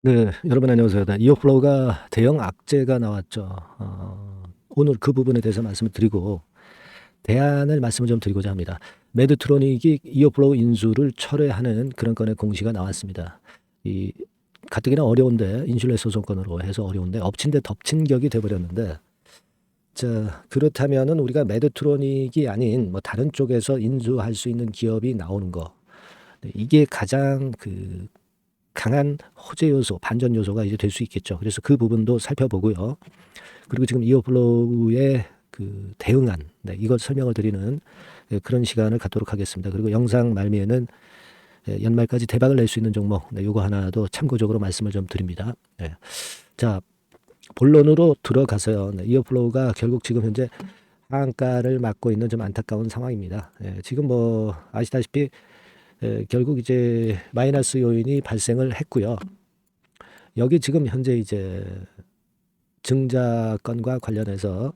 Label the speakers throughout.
Speaker 1: 네, 여러분 안녕하세요. 네, 이어플로우가 대형 악재가 나왔죠. 오늘 그 부분에 대해서 말씀을 드리고 대안을 말씀을 좀 드리고자 합니다. 매드트로닉이 이어플로우 인수를 철회하는 그런 건의 공시가 나왔습니다. 이 가뜩이나 어려운데 인슐레 소송건으로 해서 어려운데 엎친 데 덮친 격이 돼버렸는데, 자 그렇다면은 우리가 매드트로닉이 아닌 뭐 다른 쪽에서 인수할 수 있는 기업이 나오는 거, 네, 이게 가장 강한 호재 요소, 반전 요소가 이제 될 수 있겠죠. 그래서 그 부분도 살펴보고요. 그리고 지금 이어플로우의 대응안, 네, 이걸 설명을 드리는 그런 시간을 갖도록 하겠습니다. 그리고 영상 말미에는 연말까지 대박을 낼 수 있는 종목, 네, 요거 하나도 참고적으로 말씀을 좀 드립니다. 네. 자, 본론으로 들어가서요. 네, 이어플로우가 결국 지금 현재 하한가를 맞고 있는 좀 안타까운 상황입니다. 지금 뭐 아시다시피 결국 이제 마이너스 요인이 발생을 했고요. 여기 지금 현재 이제 증자 건과 관련해서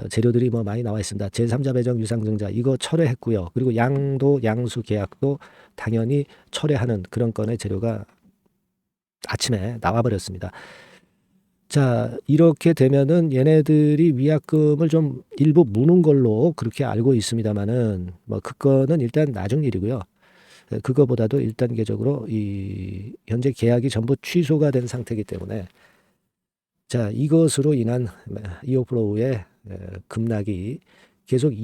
Speaker 1: 재료들이 뭐 많이 나와 있습니다. 제3자 배정 유상증자 이거 철회했고요. 그리고 양도 양수 계약도 당연히 철회하는 그런 건의 재료가 아침에 나와 버렸습니다. 자, 이렇게 되면은 얘네들이 위약금을 좀 일부 무는 걸로 그렇게 알고 있습니다만은 뭐 그 건은 일단 나중 일이고요. 그거보다도 1단계적으로 이 현재 계약이 전부 취소가 된 상태이기 때문에, 자, 이것으로 인한 이어플로우의 급락이 계속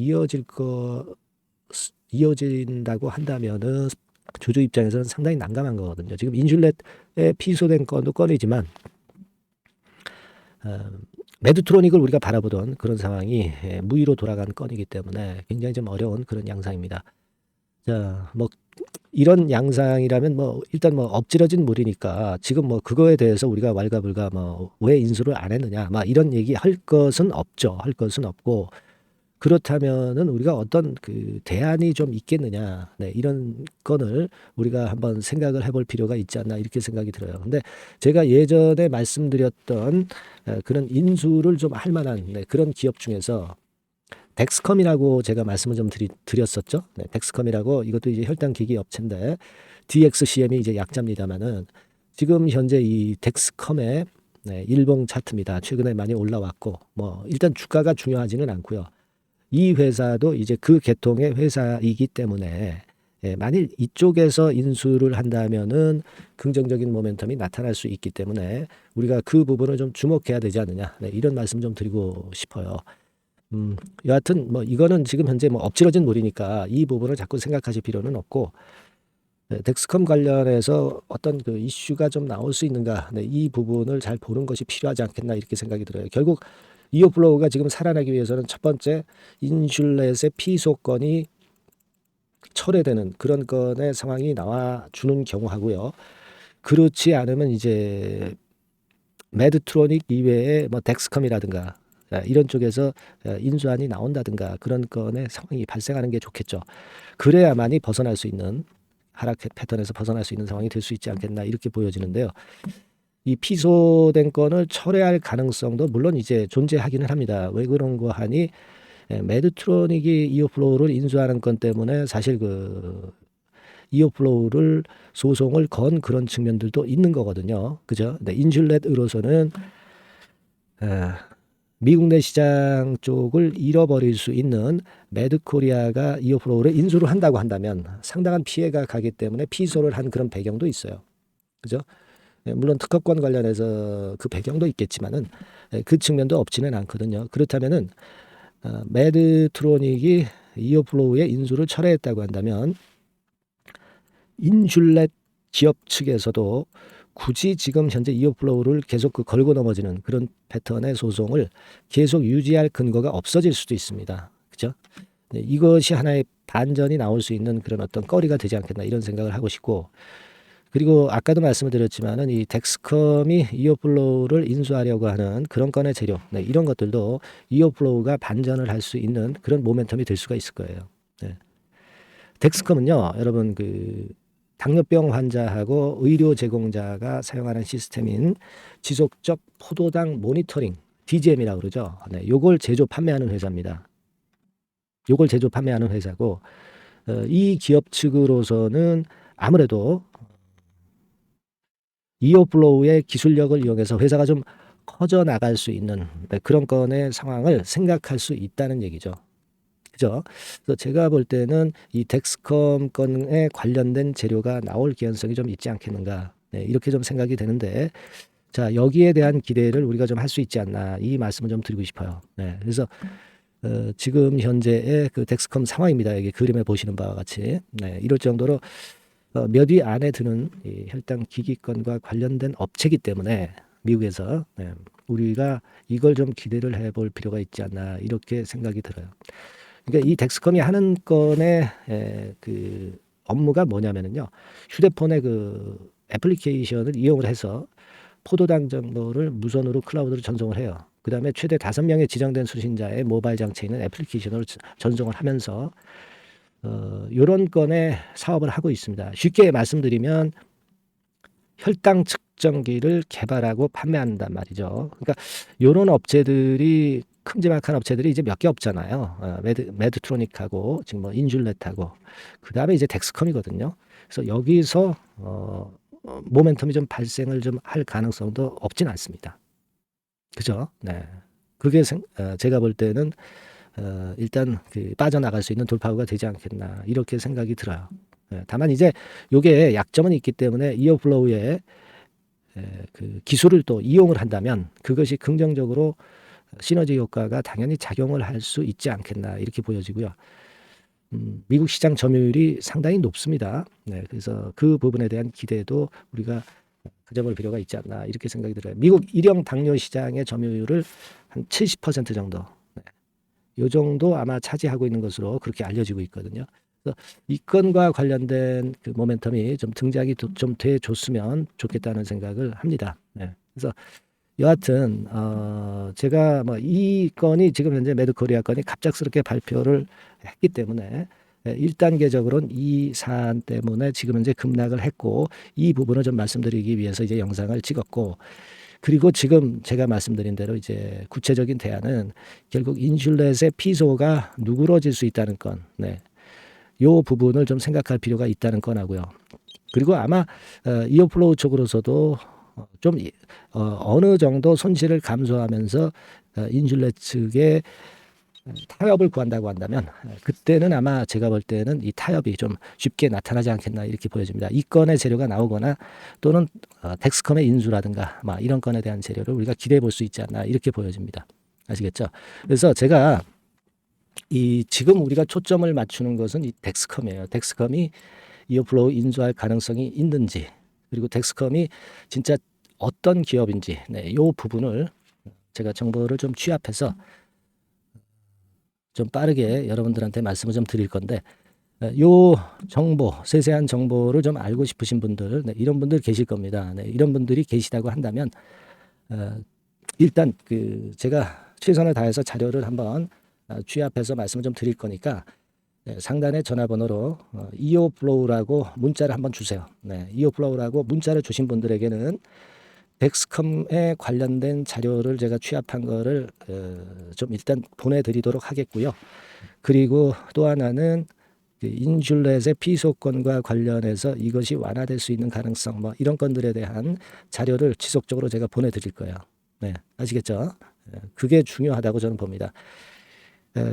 Speaker 1: 이어진다고 한다면은 주주 입장에서는 상당히 난감한 거거든요. 지금 인슐렛에 피소된 건도 건이지만 어, 매드트로닉을 우리가 바라보던 그런 상황이 무위로 돌아간 건이기 때문에 굉장히 좀 어려운 그런 양상입니다. 자, 뭐 이런 양상이라면 뭐 일단 뭐 엎질러진 물이니까 지금 뭐 그거에 대해서 우리가 왈가불가 뭐 왜 인수를 안 했느냐 막 이런 얘기 할 것은 없죠. 할 것은 없고, 그렇다면은 우리가 어떤 대안이 좀 있겠느냐, 네, 이런 건을 우리가 한번 생각을 해볼 필요가 있지 않나 이렇게 생각이 들어요. 근데 제가 예전에 말씀드렸던 그런 인수를 좀 할 만한, 네, 그런 기업 중에서 덱스컴이라고 제가 말씀을 좀 드렸었죠. 네, 덱스컴이라고, 이것도 이제 혈당기기 업체인데 DXCM이 이제 약자입니다만은 지금 현재 이 덱스컴의 일봉 차트입니다. 최근에 많이 올라왔고 뭐 일단 주가가 중요하지는 않고요. 이 회사도 이제 그 계통의 회사이기 때문에 만일 이쪽에서 인수를 한다면은 긍정적인 모멘텀이 나타날 수 있기 때문에 우리가 그 부분을 좀 주목해야 되지 않느냐, 네, 이런 말씀 좀 드리고 싶어요. 여하튼 뭐 이거는 지금 현재 뭐 엎질러진 물이니까 이 부분을 자꾸 생각하실 필요는 없고, 덱스컴 관련해서 어떤 이슈가 좀 나올 수 있는가, 네, 이 부분을 잘 보는 것이 필요하지 않겠나 이렇게 생각이 들어요. 결국 이어플로우가 지금 살아나기 위해서는 첫 번째 인슐렛의 피소권이 철회되는 그런 건의 상황이 나와주는 경우 하고요. 그렇지 않으면 이제 매드트로닉 이외에 뭐 덱스컴이라든가 이런 쪽에서 인수안이 나온다든가 그런 건의 상황이 발생하는 게 좋겠죠. 그래야만이 벗어날 수 있는, 하락 패턴에서 벗어날 수 있는 상황이 될 수 있지 않겠나 이렇게 보여지는데요. 이 피소된 건을 철회할 가능성도 물론 이제 존재하기는 합니다. 왜 그런 거 하니, 매드트로닉이 이어플로우를 인수하는 건 때문에 사실 이어플로우를 소송을 건 그런 측면들도 있는 거거든요. 그죠? 네, 인슐렛으로서는 미국 내 시장 쪽을 잃어버릴 수 있는 매드코리아가 이어플로우를 인수를 한다고 한다면 상당한 피해가 가기 때문에 피소를 한 그런 배경도 있어요. 그죠? 물론 특허권 관련해서 그 배경도 있겠지만은 그 측면도 없지는 않거든요. 그렇다면은 매드트로닉이 이어플로우의 인수를 철회했다고 한다면 인슐렛 기업 측에서도 굳이 지금 현재 이어플로우를 계속 걸고 넘어지는 그런 패턴의 소송을 계속 유지할 근거가 없어질 수도 있습니다. 그죠? 네, 이것이 하나의 반전이 나올 수 있는 그런 어떤 거리가 되지 않겠나 이런 생각을 하고 싶고, 그리고 아까도 말씀을 드렸지만은 이 덱스컴이 이어플로우를 인수하려고 하는 그런 건의 재료, 네, 이런 것들도 이어플로우가 반전을 할 수 있는 그런 모멘텀이 될 수가 있을 거예요. 네. 덱스컴은요, 여러분 당뇨병 환자하고 의료 제공자가 사용하는 시스템인 지속적 포도당 모니터링 DGM이라고 그러죠. 네, 요걸 제조 판매하는 회사입니다. 요걸 제조 판매하는 회사고, 이 기업 측으로서는 아무래도 이어플로우의 기술력을 이용해서 회사가 좀 커져 나갈 수 있는 그런 건의 상황을 생각할 수 있다는 얘기죠. 그죠? 그래서 제가 볼 때는 이 덱스컴 건에 관련된 재료가 나올 개연성이 좀 있지 않겠는가. 네, 이렇게 좀 생각이 되는데, 자, 여기에 대한 기대를 우리가 좀 할 수 있지 않나. 이 말씀을 좀 드리고 싶어요. 네, 그래서 지금 현재의 그 덱스컴 상황입니다. 여기 그림에 보시는 바와 같이. 네, 이럴 정도로 몇 위 안에 드는 이 혈당 기기권과 관련된 업체이기 때문에 미국에서 우리가 이걸 좀 기대를 해볼 필요가 있지 않나 이렇게 생각이 들어요. 그러니까 이 덱스컴이 하는 건의 그 업무가 뭐냐면은요, 휴대폰의 그 애플리케이션을 이용을 해서 포도당 정보를 무선으로 클라우드로 전송을 해요. 그 다음에 최대 5명의 지정된 수신자의 모바일 장치에 있는 애플리케이션으로 전송을 하면서 요런 건의 사업을 하고 있습니다. 쉽게 말씀드리면 혈당 측정기를 개발하고 판매한단 말이죠. 그러니까 요런 업체들이 큼지막한 업체들이 이제 몇 개 없잖아요. 매드트로닉하고 지금 뭐 인줄렛하고 그 다음에 이제 덱스컴이거든요. 그래서 여기서 모멘텀이 좀 발생을 좀 할 가능성도 없진 않습니다. 그죠? 네. 그게 제가 볼 때는 일단 그 빠져나갈 수 있는 돌파구가 되지 않겠나 이렇게 생각이 들어요. 다만 이제 요게 약점은 있기 때문에 이어플로우의 그 기술을 또 이용을 한다면 그것이 긍정적으로 시너지 효과가 당연히 작용을 할 수 있지 않겠나 이렇게 보여지고요. 미국 시장 점유율이 상당히 높습니다. 네, 그래서 그 부분에 대한 기대도 우리가 가져볼 필요가 있지 않나 이렇게 생각이 들어요. 미국 일형 당뇨 시장의 점유율을 한 70% 정도, 요 정도 아마 차지하고 있는 것으로 그렇게 알려지고 있거든요. 그래서 이 건과 관련된 그 모멘텀이 좀 등장이 좀 돼 줬으면 좋겠다는 생각을 합니다. 네. 그래서 여하튼 제가 뭐 이 건이 지금 현재 매드코리아 건이 갑작스럽게 발표를 했기 때문에 1단계적으로는 이 사안 때문에 지금 현재 급락을 했고 이 부분을 좀 말씀드리기 위해서 이제 영상을 찍었고 그리고 지금 제가 말씀드린 대로 이제 구체적인 대안은 결국 인슐렛의 피소가 누그러질 수 있다는 건, 네, 요 부분을 좀 생각할 필요가 있다는 건 하고요. 그리고 아마 이어플로우 쪽으로서도 좀 어느 정도 손실을 감소하면서 인슐렛 측에 타협을 구한다고 한다면 그때는 아마 제가 볼 때는 이 타협이 좀 쉽게 나타나지 않겠나 이렇게 보여집니다. 이 건의 재료가 나오거나 또는 덱스컴의 인수라든가 막 이런 건에 대한 재료를 우리가 기대해 볼 수 있지 않나 이렇게 보여집니다. 아시겠죠? 그래서 제가 이 지금 우리가 초점을 맞추는 것은 이 덱스컴이에요. 덱스컴이 이어플로우 인수할 가능성이 있는지 그리고 덱스컴이 진짜 어떤 기업인지 이 부분을 제가 정보를 좀 취합해서 좀 빠르게 여러분들한테 말씀을 좀 드릴 건데 요 정보, 세세한 정보를 좀 알고 싶으신 분들 이런 분들 계실 겁니다. 이런 분들이 계시다고 한다면 일단 그 제가 최선을 다해서 자료를 한번 취합해서 말씀을 좀 드릴 거니까 상단의 전화번호로 이오플로우라고 문자를 한번 주세요. 이오플로우라고 문자를 주신 분들에게는 덱스컴에 관련된 자료를 제가 취합한 거를 좀 일단 보내드리도록 하겠고요. 그리고 또 하나는 인슐렛의 피소권과 관련해서 이것이 완화될 수 있는 가능성 뭐 이런 건들에 대한 자료를 지속적으로 제가 보내드릴 거예요. 네, 아시겠죠? 그게 중요하다고 저는 봅니다.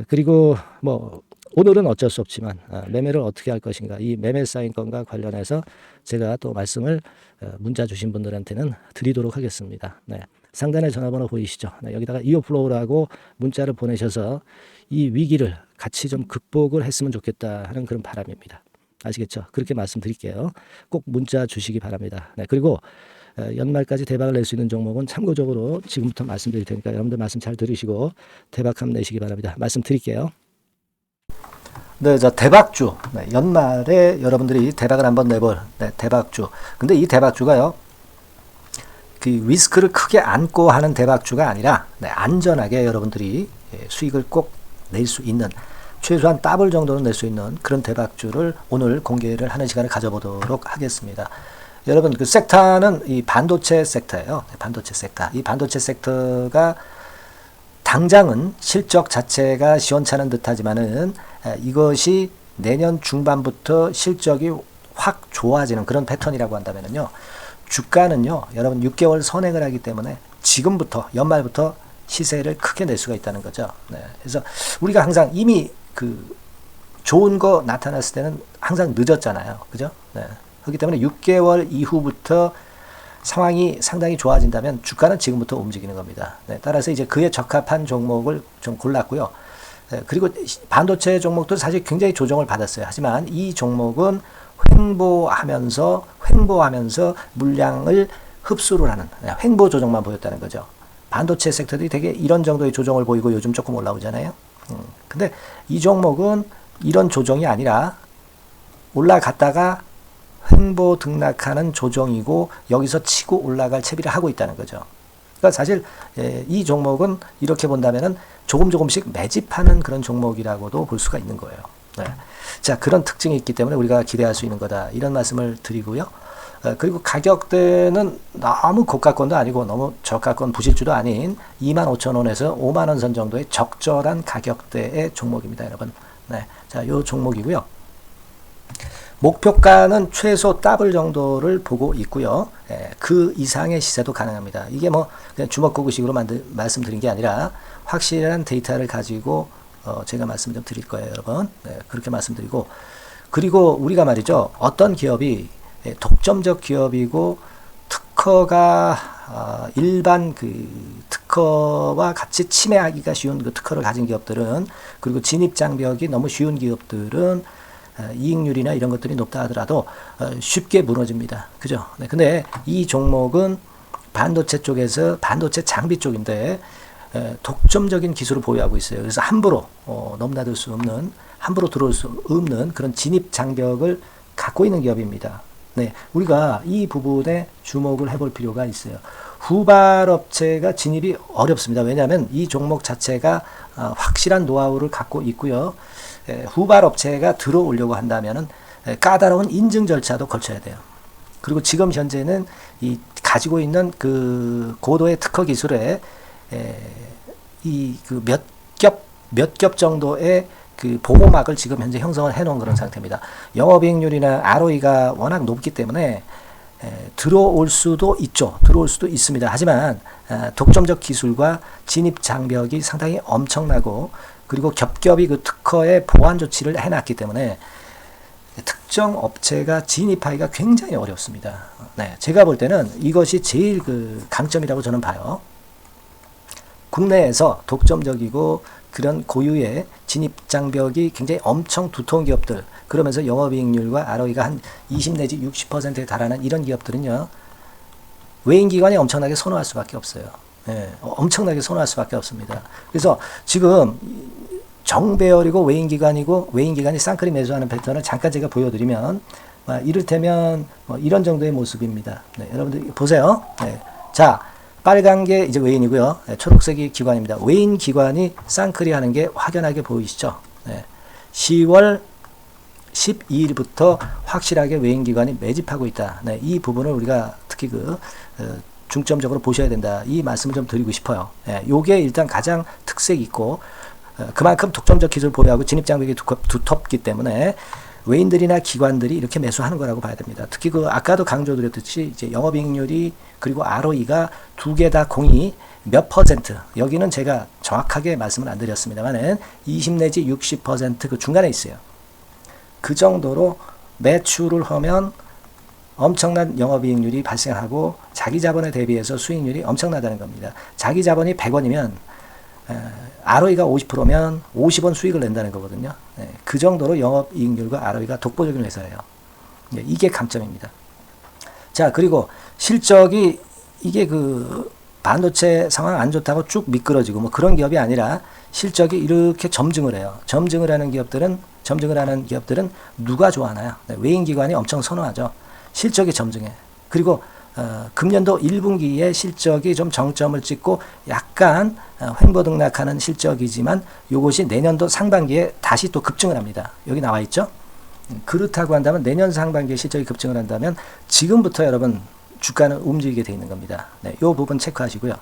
Speaker 1: 그리고 뭐 오늘은 어쩔 수 없지만 매매를 어떻게 할 것인가 이 매매 사인 건과 관련해서 제가 또 말씀을 문자 주신 분들한테는 드리도록 하겠습니다. 네. 상단에 전화번호 보이시죠? 여기다가 이어플로우라고 문자를 보내셔서 이 위기를 같이 좀 극복을 했으면 좋겠다 하는 그런 바람입니다. 아시겠죠? 그렇게 말씀드릴게요. 꼭 문자 주시기 바랍니다. 그리고 연말까지 대박을 낼 수 있는 종목은 참고적으로 지금부터 말씀드릴 테니까 여러분들 말씀 잘 들으시고 대박 한번 내시기 바랍니다. 말씀드릴게요. 네, 자 대박주. 연말에 여러분들이 대박을 한번 내볼 대박주. 근데 이 대박주가요, 그 리스크를 크게 안고 하는 대박주가 아니라 안전하게 여러분들이 수익을 꼭 낼 수 있는 최소한 더블 정도는 낼 수 있는 그런 대박주를 오늘 공개를 하는 시간을 가져보도록 하겠습니다. 여러분 그 섹터는 이 반도체 섹터예요. 반도체 섹터. 이 반도체 섹터가 당장은 실적 자체가 시원찮은 듯하지만은 이것이 내년 중반부터 실적이 확 좋아지는 그런 패턴이라고 한다면요. 주가는요, 여러분 6개월 선행을 하기 때문에 지금부터 연말부터 시세를 크게 낼 수가 있다는 거죠. 네. 그래서 우리가 항상 이미 그 좋은 거 나타났을 때는 항상 늦었잖아요. 그죠? 네. 그렇기 때문에 6개월 이후부터 상황이 상당히 좋아진다면 주가는 지금부터 움직이는 겁니다. 네. 따라서 이제 그에 적합한 종목을 좀 골랐고요. 네. 그리고 반도체 종목도 사실 굉장히 조정을 받았어요. 하지만 이 종목은 횡보하면서 물량을 흡수를 하는 횡보 조정만 보였다는 거죠. 반도체 섹터들이 되게 이런 정도의 조정을 보이고 요즘 조금 올라오잖아요. 근데 이 종목은 이런 조정이 아니라 올라갔다가 횡보 등락하는 조정이고 여기서 치고 올라갈 채비를 하고 있다는 거죠. 그러니까 사실 이 종목은 이렇게 본다면은 조금씩 매집하는 그런 종목이라고도 볼 수가 있는 거예요. 네. 자, 그런 특징이 있기 때문에 우리가 기대할 수 있는 거다. 이런 말씀을 드리고요. 그리고 가격대는 너무 고가권도 아니고 너무 저가권 부실주도 아닌 25,000원에서 50,000원 선 정도의 적절한 가격대의 종목입니다, 여러분. 네. 자, 요 종목이고요. 목표가는 최소 더블 정도를 보고 있고요. 그 이상의 시세도 가능합니다. 이게 뭐 그냥 주먹구구식으로 말씀드린 게 아니라 확실한 데이터를 가지고 제가 말씀 좀 드릴 거예요, 여러분. 네, 그렇게 말씀드리고, 그리고 우리가 말이죠, 어떤 기업이 독점적 기업이고 특허가 일반 그 특허와 같이 침해하기가 쉬운 그 특허를 가진 기업들은, 그리고 진입 장벽이 너무 쉬운 기업들은 이익률이나 이런 것들이 높다 하더라도 쉽게 무너집니다. 그죠? 네, 근데 이 종목은 반도체 쪽에서 반도체 장비 쪽인데 독점적인 기술을 보유하고 있어요. 그래서 함부로 넘나들 수 없는, 함부로 들어올 수 없는 그런 진입 장벽을 갖고 있는 기업입니다. 네, 우리가 이 부분에 주목을 해볼 필요가 있어요. 후발업체가 진입이 어렵습니다. 왜냐하면 이 종목 자체가 확실한 노하우를 갖고 있고요. 후발업체가 들어오려고 한다면은 까다로운 인증 절차도 거쳐야 돼요. 그리고 지금 현재는 이 가지고 있는 그 고도의 특허 기술에 이 그 몇 겹 정도의 그 보호막을 지금 현재 형성을 해놓은 그런 상태입니다. 영업이익률이나 ROE가 워낙 높기 때문에 들어올 수도 있죠. 들어올 수도 있습니다. 하지만 독점적 기술과 진입 장벽이 상당히 엄청나고, 그리고 겹겹이 그 특허의 보완 조치를 해놨기 때문에 특정 업체가 진입하기가 굉장히 어렵습니다. 네, 제가 볼 때는 이것이 제일 그 강점이라고 저는 봐요. 국내에서 독점적이고 그런 고유의 진입 장벽이 굉장히 엄청 두터운 기업들, 그러면서 영업이익률과 ROE가 한 20 내지 60%에 달하는 이런 기업들은요, 외인기관이 엄청나게 선호할 수밖에 없어요. 네, 엄청나게 선호할 수밖에 없습니다. 그래서 지금 정배열이고 외인기관이 쌍끌이 매수하는 패턴을 잠깐 제가 보여드리면, 이를테면 이런 정도의 모습입니다. 네, 여러분들 보세요. 네, 자, 빨간 게 이제 외인이고요. 네, 초록색이 기관입니다. 외인 기관이 쌍끌이 하는 게 확연하게 보이시죠? 네, 10월 12일부터 확실하게 외인 기관이 매집하고 있다. 네, 이 부분을 우리가 특히 중점적으로 보셔야 된다. 이 말씀을 좀 드리고 싶어요. 네, 요게 일단 가장 특색이 있고, 그만큼 독점적 기술을 보유하고 진입장벽이 두텁기 때문에 외인들이나 기관들이 이렇게 매수하는 거라고 봐야 됩니다. 특히 아까도 강조드렸듯이 이제 영업이익률이 그리고 ROE가 두 개 다 공이 몇 퍼센트, 여기는 제가 정확하게 말씀을 안 드렸습니다만은 20 내지 60% 그 중간에 있어요. 그 정도로 매출을 하면 엄청난 영업이익률이 발생하고 자기 자본에 대비해서 수익률이 엄청나다는 겁니다. 자기 자본이 100원이면 ROE가 50%면 50원 수익을 낸다는 거거든요. 네, 그 정도로 영업이익률과 ROE가 독보적인 회사예요. 네, 이게 강점입니다. 자, 그리고 실적이 이게 그 반도체 상황 안 좋다고 쭉 미끄러지고 뭐 그런 기업이 아니라 실적이 이렇게 점증을 해요. 점증을 하는 기업들은 누가 좋아하나요? 네, 외인기관이 엄청 선호하죠. 실적이 점증해. 그리고 금년도 1분기에 실적이 좀 정점을 찍고 약간 횡보 등락하는 실적이지만 이것이 내년도 상반기에 다시 또 급증을 합니다. 여기 나와 있죠? 그렇다고 한다면 내년 상반기에 실적이 급증을 한다면 지금부터 여러분 주가는 움직이게 되어 있는 겁니다. 네, 이 부분 체크하시고요.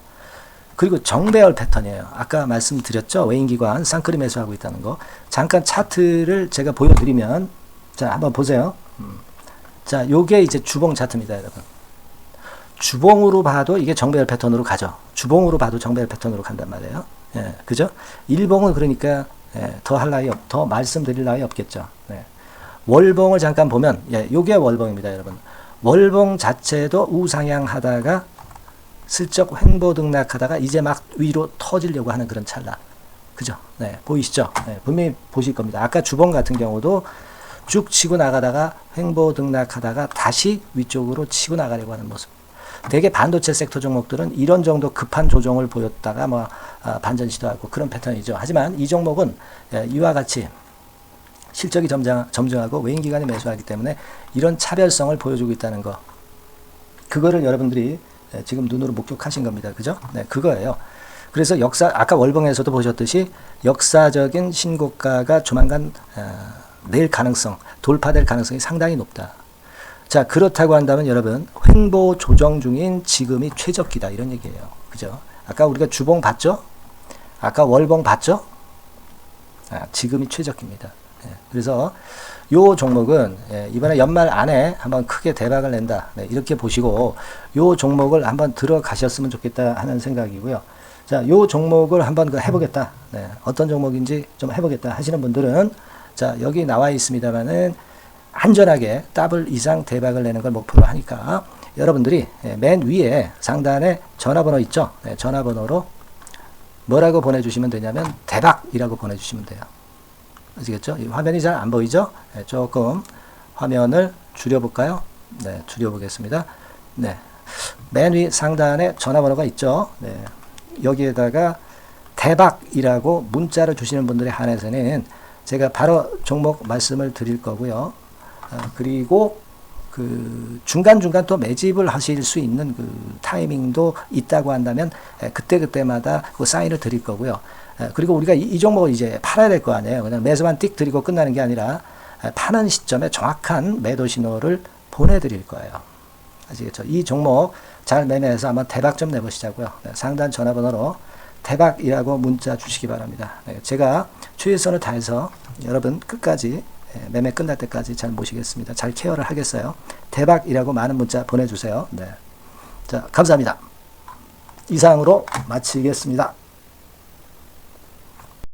Speaker 1: 그리고 정배열 패턴이에요. 아까 말씀드렸죠? 외인기관 쌍끌이 매수하고 있다는 거. 잠깐 차트를 제가 보여드리면, 자, 한번 보세요. 자, 요게 이제 주봉 차트입니다, 여러분. 주봉으로 봐도 이게 정배열 패턴으로 가죠. 주봉으로 봐도 정배열 패턴으로 간단 말이에요. 예, 그죠? 일봉은 그러니까 더 할 나위 더 말씀드릴 나위 없겠죠. 네. 월봉을 잠깐 보면 요게 월봉입니다, 여러분. 월봉 자체도 우상향 하다가 슬쩍 횡보 등락하다가 이제 막 위로 터지려고 하는 그런 찰나. 그죠? 네, 보이시죠? 네, 분명히 보실 겁니다. 아까 주봉 같은 경우도 쭉 치고 나가다가 횡보 등락하다가 다시 위쪽으로 치고 나가려고 하는 모습. 대개 반도체 섹터 종목들은 이런 정도 급한 조정을 보였다가 뭐 반전 시도하고 그런 패턴이죠. 하지만 이 종목은 이와 같이 실적이 점증하고 외인 기관이 매수하기 때문에 이런 차별성을 보여주고 있다는 거. 그거를 여러분들이 지금 눈으로 목격하신 겁니다. 그죠? 네, 그거예요. 그래서 아까 월봉에서도 보셨듯이 역사적인 신고가가 조만간 낼 가능성, 돌파될 가능성이 상당히 높다. 자, 그렇다고 한다면 여러분, 횡보 조정 중인 지금이 최적기다. 이런 얘기예요. 그죠? 아까 우리가 주봉 봤죠? 아까 월봉 봤죠? 지금이 최적기입니다. 그래서 요 종목은 이번에 연말 안에 한번 크게 대박을 낸다. 이렇게 보시고 요 종목을 한번 들어가셨으면 좋겠다 하는 생각이고요. 자, 요 종목을 한번 해보겠다. 어떤 종목인지 좀 해보겠다 하시는 분들은 자, 여기 나와 있습니다만은 안전하게 더블 이상 대박을 내는 걸 목표로 하니까 여러분들이 맨 위에 상단에 전화번호 있죠? 전화번호로 뭐라고 보내주시면 되냐면 대박이라고 보내주시면 돼요. 아시겠죠? 이 화면이 잘 안 보이죠? 조금 화면을 줄여볼까요? 네, 줄여보겠습니다. 네, 맨 위 상단에 전화번호가 있죠? 네, 여기에다가 대박이라고 문자를 주시는 분들에 한해서는 제가 바로 종목 말씀을 드릴 거고요. 그리고 그 중간중간 또 매집을 하실 수 있는 그 타이밍도 있다고 한다면 그때그때마다 그 사인을 드릴 거고요. 그리고 우리가 이 종목을 이제 팔아야 될 거 아니에요. 그냥 매수만 띡 드리고 끝나는 게 아니라 파는 시점에 정확한 매도 신호를 보내드릴 거예요. 아시겠죠? 이 종목 잘 매매해서 한번 대박 좀 내보시자고요. 상단 전화번호로 대박이라고 문자 주시기 바랍니다. 제가 최선을 다해서 여러분 끝까지 매매 끝날 때까지 잘 모시겠습니다. 잘 케어를 하겠어요. 대박이라고 많은 문자 보내주세요. 네. 자, 감사합니다. 이상으로 마치겠습니다.